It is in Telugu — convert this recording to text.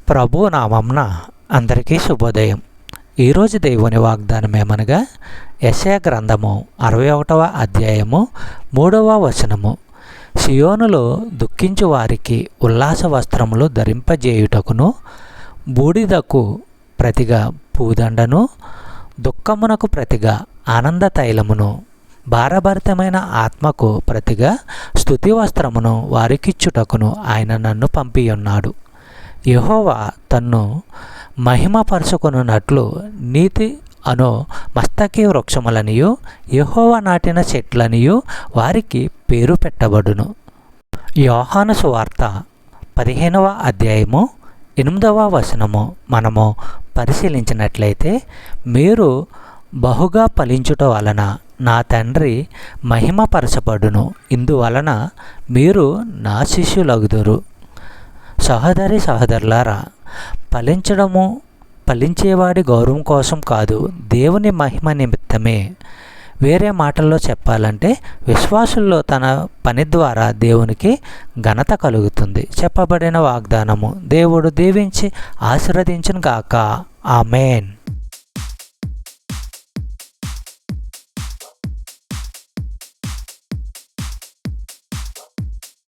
ప్రభు నామంన అందరికీ శుభోదయం. ఈరోజు దేవుని వాగ్దానం ఏమనగా యెషయా గ్రంథము 61వ అధ్యాయము 3వ వచనము. సియోనులో దుఃఖించు వారికి ఉల్లాస వస్త్రములు ధరింపజేయుటకును, బూడిదకు ప్రతిగా పూదండను, దుఃఖమునకు ప్రతిగా ఆనంద తైలమును, భారభరితమైన ఆత్మకు ప్రతిగా స్తుతి వస్త్రమును వారికిచ్చుటకును ఆయన నన్ను పంపియున్నాడు. యెహోవా తన్ను మహిమపరచుకొనున్నట్లు నీతి అను మస్తకి వృక్షములనియు యెహోవా నాటిన చెట్లనియు వారికి పేరు పెట్టబడును. యోహాను సువార్త 15వ అధ్యాయము 8వ వచనము మనము పరిశీలించినట్లయితే, మీరు బహుగా ఫలించుట వలన నా తండ్రి మహిమపరచబడును, ఇందువలన మీరు నా శిష్యులగుదురు. సహోదరి సహోదరులారా, ఫలించేవాడి గౌరవం కోసం కాదు, దేవుని మహిమ నిమిత్తమే. వేరే మాటల్లో చెప్పాలంటే విశ్వాసుల్లో తన పని ద్వారా దేవునికి ఘనత కలుగుతుంది. చెప్పబడిన వాగ్దానము దేవుడు దీవించి ఆశీర్వదించును గాక. ఆమేన్.